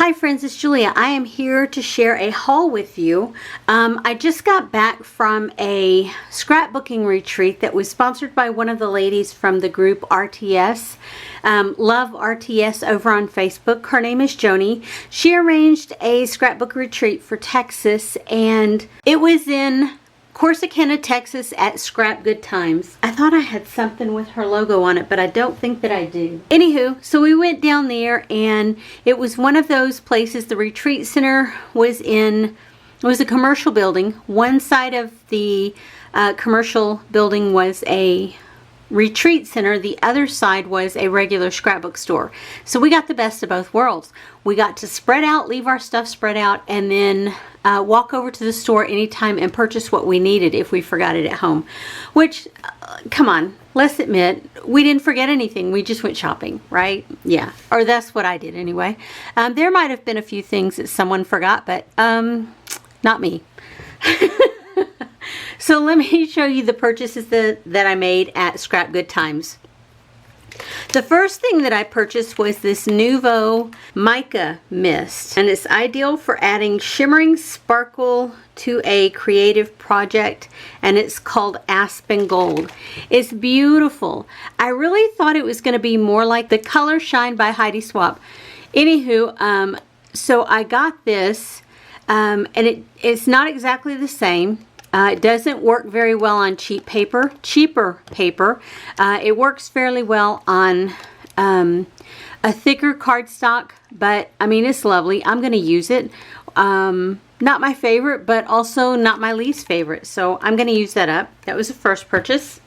Hi friends, it's Julia. I am here to share a haul with you. I just got back from a scrapbooking retreat that was sponsored by one of the ladies from the group RTS. Love RTS over on Facebook. Her name is Joni. She arranged a scrapbook retreat for Texas, and it was in Corsicana, Texas at Scrap Good Times. I thought I had something with her logo on it, but I don't think that I do. Anywho, so we went down there, and it was one of those places. The retreat center was in, it was a commercial building. One side of the commercial building was a retreat center. The other side was a regular scrapbook store. So we got the best of both worlds. We got to spread out, leave our stuff spread out, and then walk over to the store anytime and purchase what we needed if we forgot it at home. Which, come on, let's admit, we didn't forget anything. We just went shopping, right? Yeah, or that's what I did anyway. There might have been a few things that someone forgot, but not me. So let me show you the purchases that I made at Scrap Good Times. The first thing that I purchased was this Nuvo Mica Mist, and it's ideal for adding shimmering sparkle to a creative project, and it's called Aspen Gold. It's beautiful. I really thought it was going to be more like the Color Shine by Heidi Swapp. Anywho, so I got this, and it's not exactly the same. It doesn't work very well on cheaper paper. It works fairly well on a thicker cardstock, but I mean, it's lovely. I'm going to use it. Not my favorite, but also not my least favorite. So I'm going to use that up. That was the first purchase.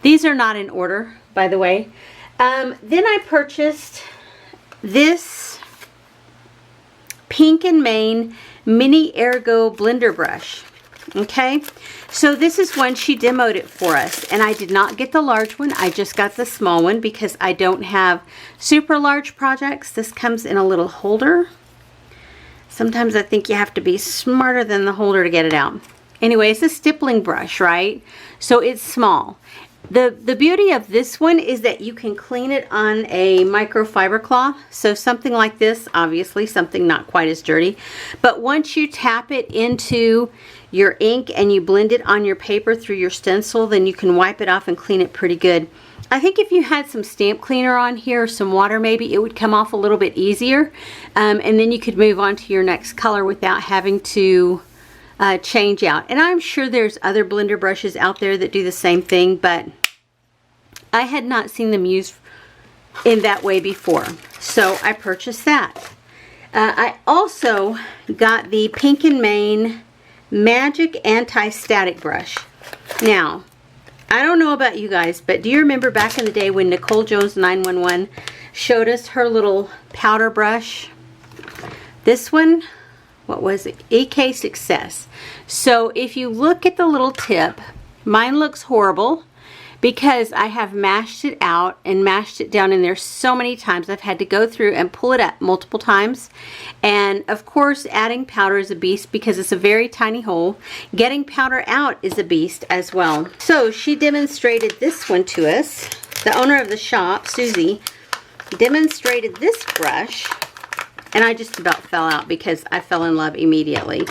These are not in order, by the way. Then I purchased this Pink and Main Mini Ergo blender brush. Okay, so this is one, she demoed it for us, and I did not get the large one. I just got the small one because I don't have super large projects. This comes in a little holder. Sometimes I think you have to be smarter than the holder to get it out. Anyway, it's a stippling brush, right? So it's small. The beauty of this one is that you can clean it on a microfiber cloth. So something like this, obviously something not quite as dirty. But once you tap it into your ink and you blend it on your paper through your stencil, then you can wipe it off and clean it pretty good. I think if you had some stamp cleaner on here or some water, maybe it would come off a little bit easier. And then you could move on to your next color without having to change out. And I'm sure there's other blender brushes out there that do the same thing, but I had not seen them used in that way before. So I purchased that. I also got the Pink and Main Magic Anti-Static Brush. Now, I don't know about you guys, but do you remember back in the day when Nicole Jones 911 showed us her little powder brush? This one, what was it? EK Success. So if you look at the little tip, mine looks horrible because I have mashed it out and mashed it down in there so many times. I've had to go through and pull it up multiple times. And of course, adding powder is a beast because it's a very tiny hole. Getting powder out is a beast as well. So she demonstrated this one to us. The owner of the shop, Susie, demonstrated this brush, and I just about fell out because I fell in love immediately.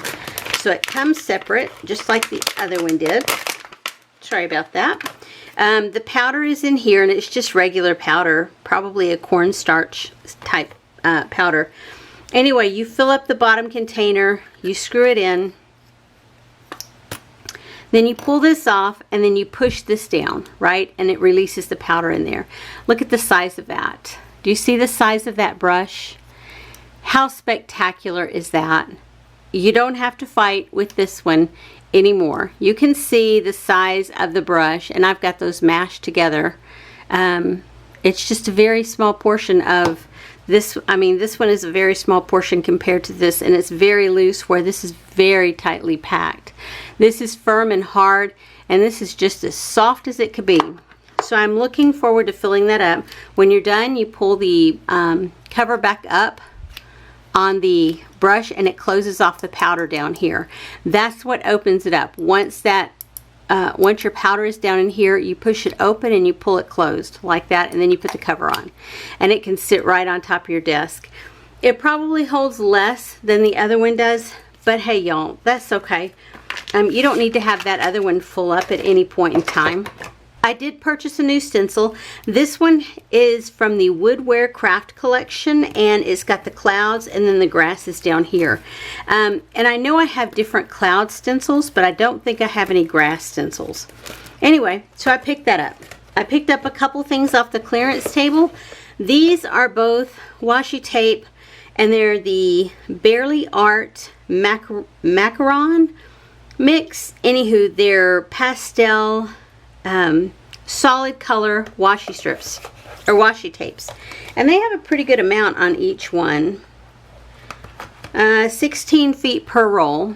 So it comes separate, just like the other one did. Sorry about that. The powder is in here, and it's just regular powder, probably a cornstarch type powder. Anyway, you fill up the bottom container, you screw it in, then you pull this off, and then you push this down, right? And it releases the powder in there. Look at the size of that. Do you see the size of that brush? How spectacular is that? You don't have to fight with this one anymore. You can see the size of the brush, and I've got those mashed together. It's just a very small portion of this. I mean, this one is a very small portion compared to this, and it's very loose, where this is very tightly packed. This is firm and hard, and this is just as soft as it could be. So I'm looking forward to filling that up. When you're done, you pull the cover back up on the brush, and it closes off the powder down here. That's what opens it up. Once your powder is down in here, you push it open and you pull it closed like that, and then you put the cover on, and it can sit right on top of your desk. It probably holds less than the other one does, but hey y'all, that's okay. You don't need to have that other one full up at any point in time. I did purchase a new stencil. This one is from the Woodware Craft Collection, and it's got the clouds and then the grass is down here. And I know I have different cloud stencils, but I don't think I have any grass stencils. Anyway, so I picked that up. I picked up a couple things off the clearance table. These are both washi tape, and they're the Barely Art Macaron mix. Anywho, they're pastel solid color washi strips or washi tapes, and they have a pretty good amount on each one. 16 feet per roll,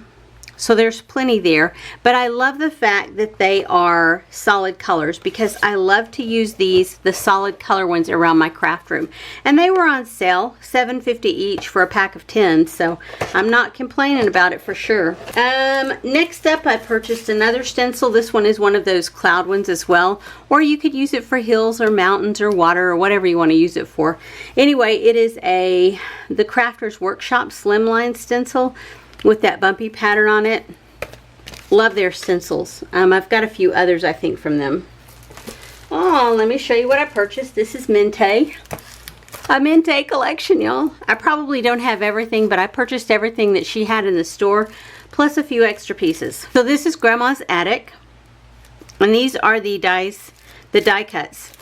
so there's plenty there. But I love the fact that they are solid colors, because I love to use these, the solid color ones, around my craft room. And they were on sale, $7.50 each for a pack of 10, so I'm not complaining about it for sure. Next up, I purchased another stencil. This one is one of those cloud ones as well, or you could use it for hills or mountains or water or whatever you want to use it for. Anyway, it is the Crafter's Workshop Slimline stencil with that bumpy pattern on it. Love their stencils. I've got a few others, I think, from them. Oh, let me show you what I purchased. This is Minte. A Minte collection, y'all. I probably don't have everything, but I purchased everything that she had in the store, plus a few extra pieces. So this is Grandma's Attic, and these are the die cuts.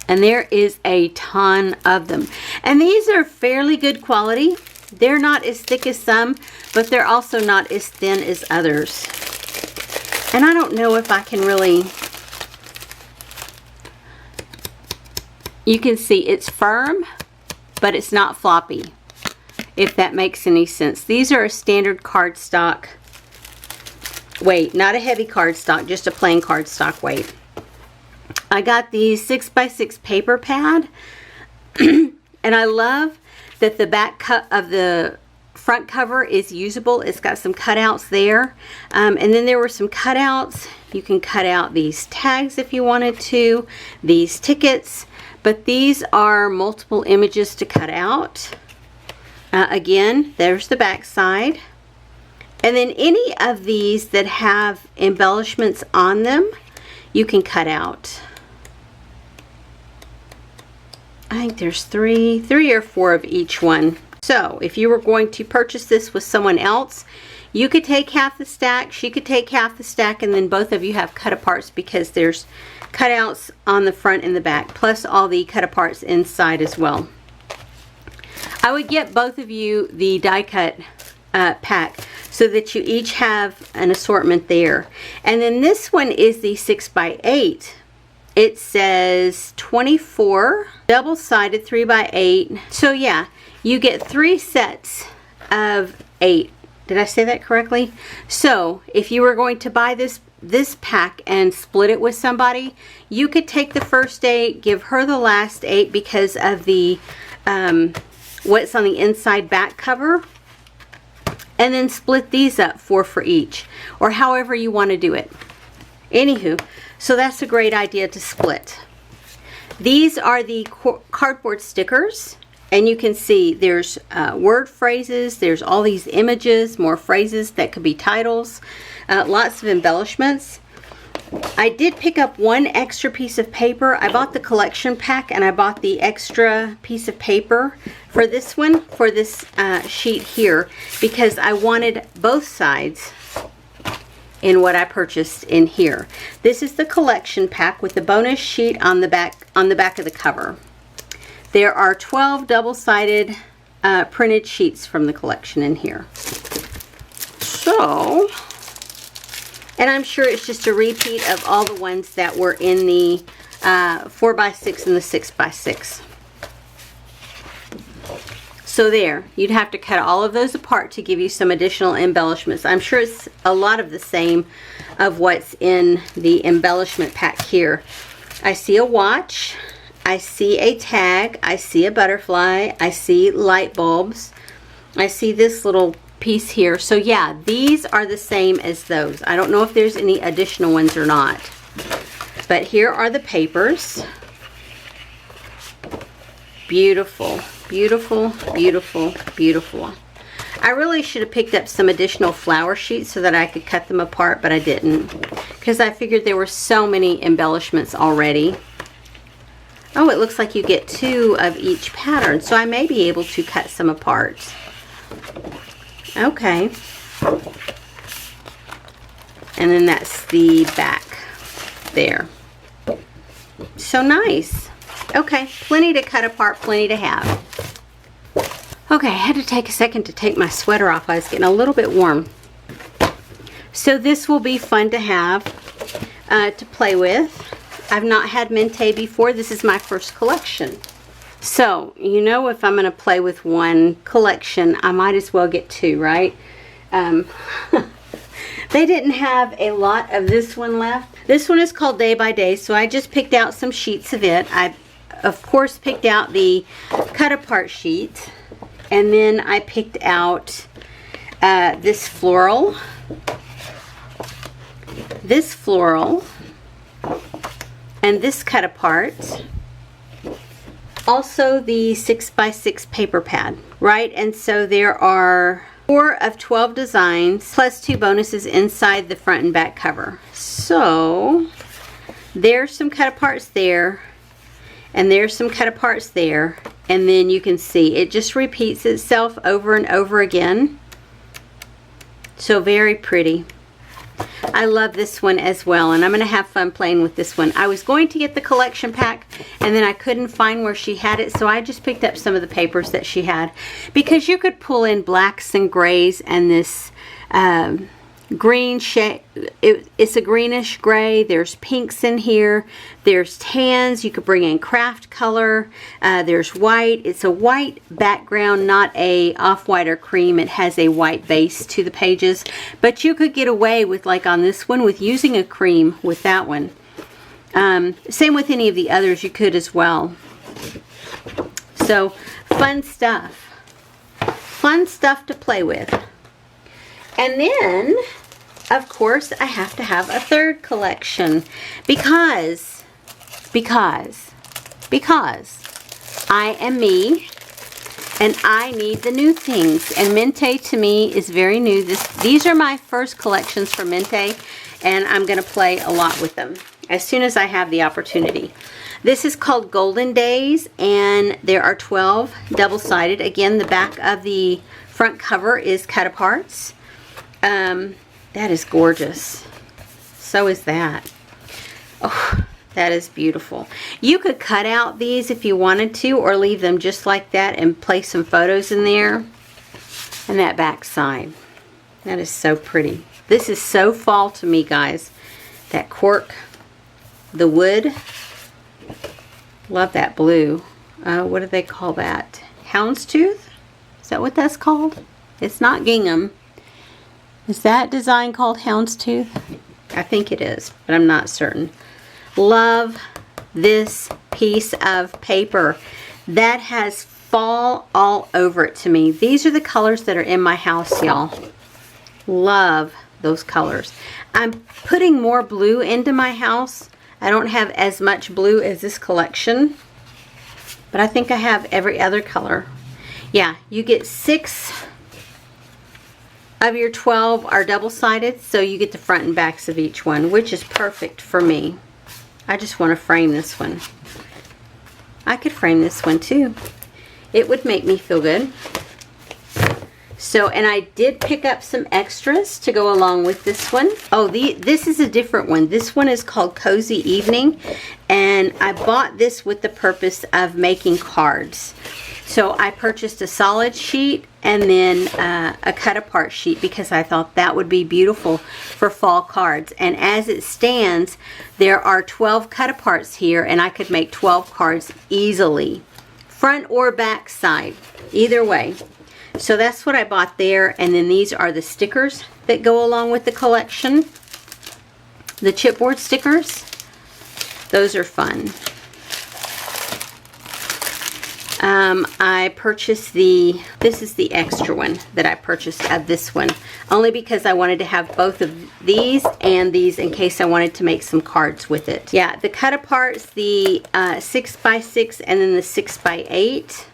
And there is a ton of them. And these are fairly good quality. They're not as thick as some, but they're also not as thin as others. And I don't know if I can really... You can see it's firm, but it's not floppy, if that makes any sense. These are a standard cardstock weight, not a heavy cardstock, just a plain cardstock weight. I got the 6x6 paper pad, and I love that the back of the front cover is usable. It's got some cutouts there, and then there were some cutouts. You can cut out these tags if you wanted to, these tickets, but these are multiple images to cut out. Again, there's the back side, and then any of these that have embellishments on them, you can cut out. I think there's three or four of each one. So if you were going to purchase this with someone else, you could take half the stack, she could take half the stack, and then both of you have cut aparts, because there's cutouts on the front and the back, plus all the cut aparts inside as well. I would get both of you the die cut pack, so that you each have an assortment there. And then this one is the 6x8. It says 24, double-sided 3x8. So yeah, you get 3 sets of 8. Did I say that correctly? So if you were going to buy this pack and split it with somebody, you could take the first 8, give her the last 8 because of the what's on the inside back cover, and then split these up 4 for each, or however you want to do it. Anywho, so that's a great idea to split. These are the cardboard stickers, and you can see there's word phrases, there's all these images, more phrases that could be titles, lots of embellishments. I did pick up one extra piece of paper. I bought the collection pack, and I bought the extra piece of paper for this one, for this sheet here, because I wanted both sides in what I purchased in here. This is the collection pack with the bonus sheet on the back of the cover. There are 12 double-sided printed sheets from the collection in here. So, and I'm sure it's just a repeat of all the ones that were in the 4x6 and the 6x6. So there, you'd have to cut all of those apart to give you some additional embellishments. I'm sure it's a lot of the same of what's in the embellishment pack here. I see a watch, I see a tag, I see a butterfly, I see light bulbs, I see this little piece here. So yeah, these are the same as those. I don't know if there's any additional ones or not. But here are the papers. Beautiful. Beautiful, beautiful, beautiful. I really should have picked up some additional flower sheets so that I could cut them apart, but I didn't, because I figured there were so many embellishments already. Oh, it looks like you get 2 of each pattern, so I may be able to cut some apart. Okay. And then that's the back there. So nice. Okay, plenty to cut apart, plenty to have. Okay, I had to take a second to take my sweater off. I was getting a little bit warm. So this will be fun to have, to play with. I've not had Minte before. This is my first collection. So, you know, if I'm going to play with one collection, I might as well get 2, right? They didn't have a lot of this one left. This one is called Day by Day, so I just picked out some sheets of it. I, of course, picked out the cut apart sheet. And then I picked out this floral, and this cut apart. Also the 6x6 paper pad, right? And so there are 4 of 12 designs plus 2 bonuses inside the front and back cover. So there's some cut aparts there, and there's some cut aparts there, and then you can see it just repeats itself over and over again. So very pretty. I love this one as well, and I'm going to have fun playing with this one. I was going to get the collection pack, and then I couldn't find where she had it, so I just picked up some of the papers that she had, because you could pull in blacks and grays and this green shade. It's a greenish gray. There's pinks in here. There's tans. You could bring in craft color. There's white. It's a white background, not a off-white or cream. It has a white base to the pages, but you could get away with, like on this one, with using a cream with that one. Same with any of the others, you could as well. So fun stuff. Fun stuff to play with. And then, of course, I have to have a third collection because I am me and I need the new things. And Minte to me is very new. These are my first collections for Minte, and I'm going to play a lot with them as soon as I have the opportunity. This is called Golden Days, and there are 12 double-sided. Again, the back of the front cover is cut aparts. That is gorgeous. So is that. Oh, that is beautiful. You could cut out these if you wanted to, or leave them just like that and place some photos in there. And that back side. That is so pretty. This is so fall to me, guys. That cork, the wood. Love that blue. What do they call that? Houndstooth? Is that what that's called? It's not gingham. Is that design called Houndstooth? I think it is, but I'm not certain. Love this piece of paper. That has fall all over it to me. These are the colors that are in my house, y'all. Love those colors. I'm putting more blue into my house. I don't have as much blue as this collection, but I think I have every other color. Yeah, you get 6 of your 12 are double-sided, so you get the front and backs of each one, which is perfect for me. I just want to frame this one. I could frame this one too. It would make me feel good. So, and I did pick up some extras to go along with this one. Oh, this is a different one. This one is called Cozy Evening, and I bought this with the purpose of making cards. So I purchased a solid sheet and then a cut apart sheet because I thought that would be beautiful for fall cards. And as it stands, there are 12 cut aparts here, and I could make 12 cards easily, front or back side, either way. So that's what I bought there. And then these are the stickers that go along with the collection. The chipboard stickers. Those are fun. I purchased this is the extra one that I purchased of this one. Only because I wanted to have both of these and these in case I wanted to make some cards with it. Yeah, the cut aparts, the 6x6 and then the 6x8.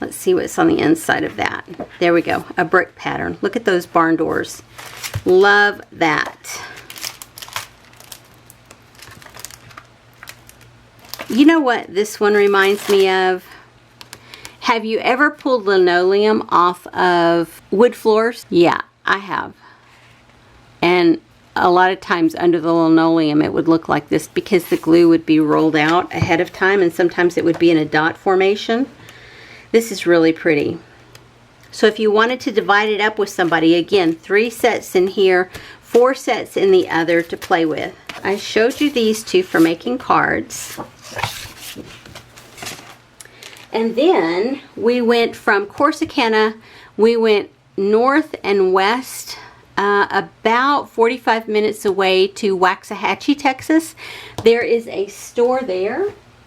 Let's see what's on the inside of that. There we go, a brick pattern. Look at those barn doors. Love that. You know what this one reminds me of? Have you ever pulled linoleum off of wood floors? Yeah, I have. And a lot of times under the linoleum it would look like this because the glue would be rolled out ahead of time, and sometimes it would be in a dot formation. This is really pretty. So if you wanted to divide it up with somebody, again, 3 sets in here, 4 sets in the other to play with. I showed you these two for making cards. And then we went from Corsicana, we went north and west about 45 minutes away to Waxahachie, Texas. There is a store there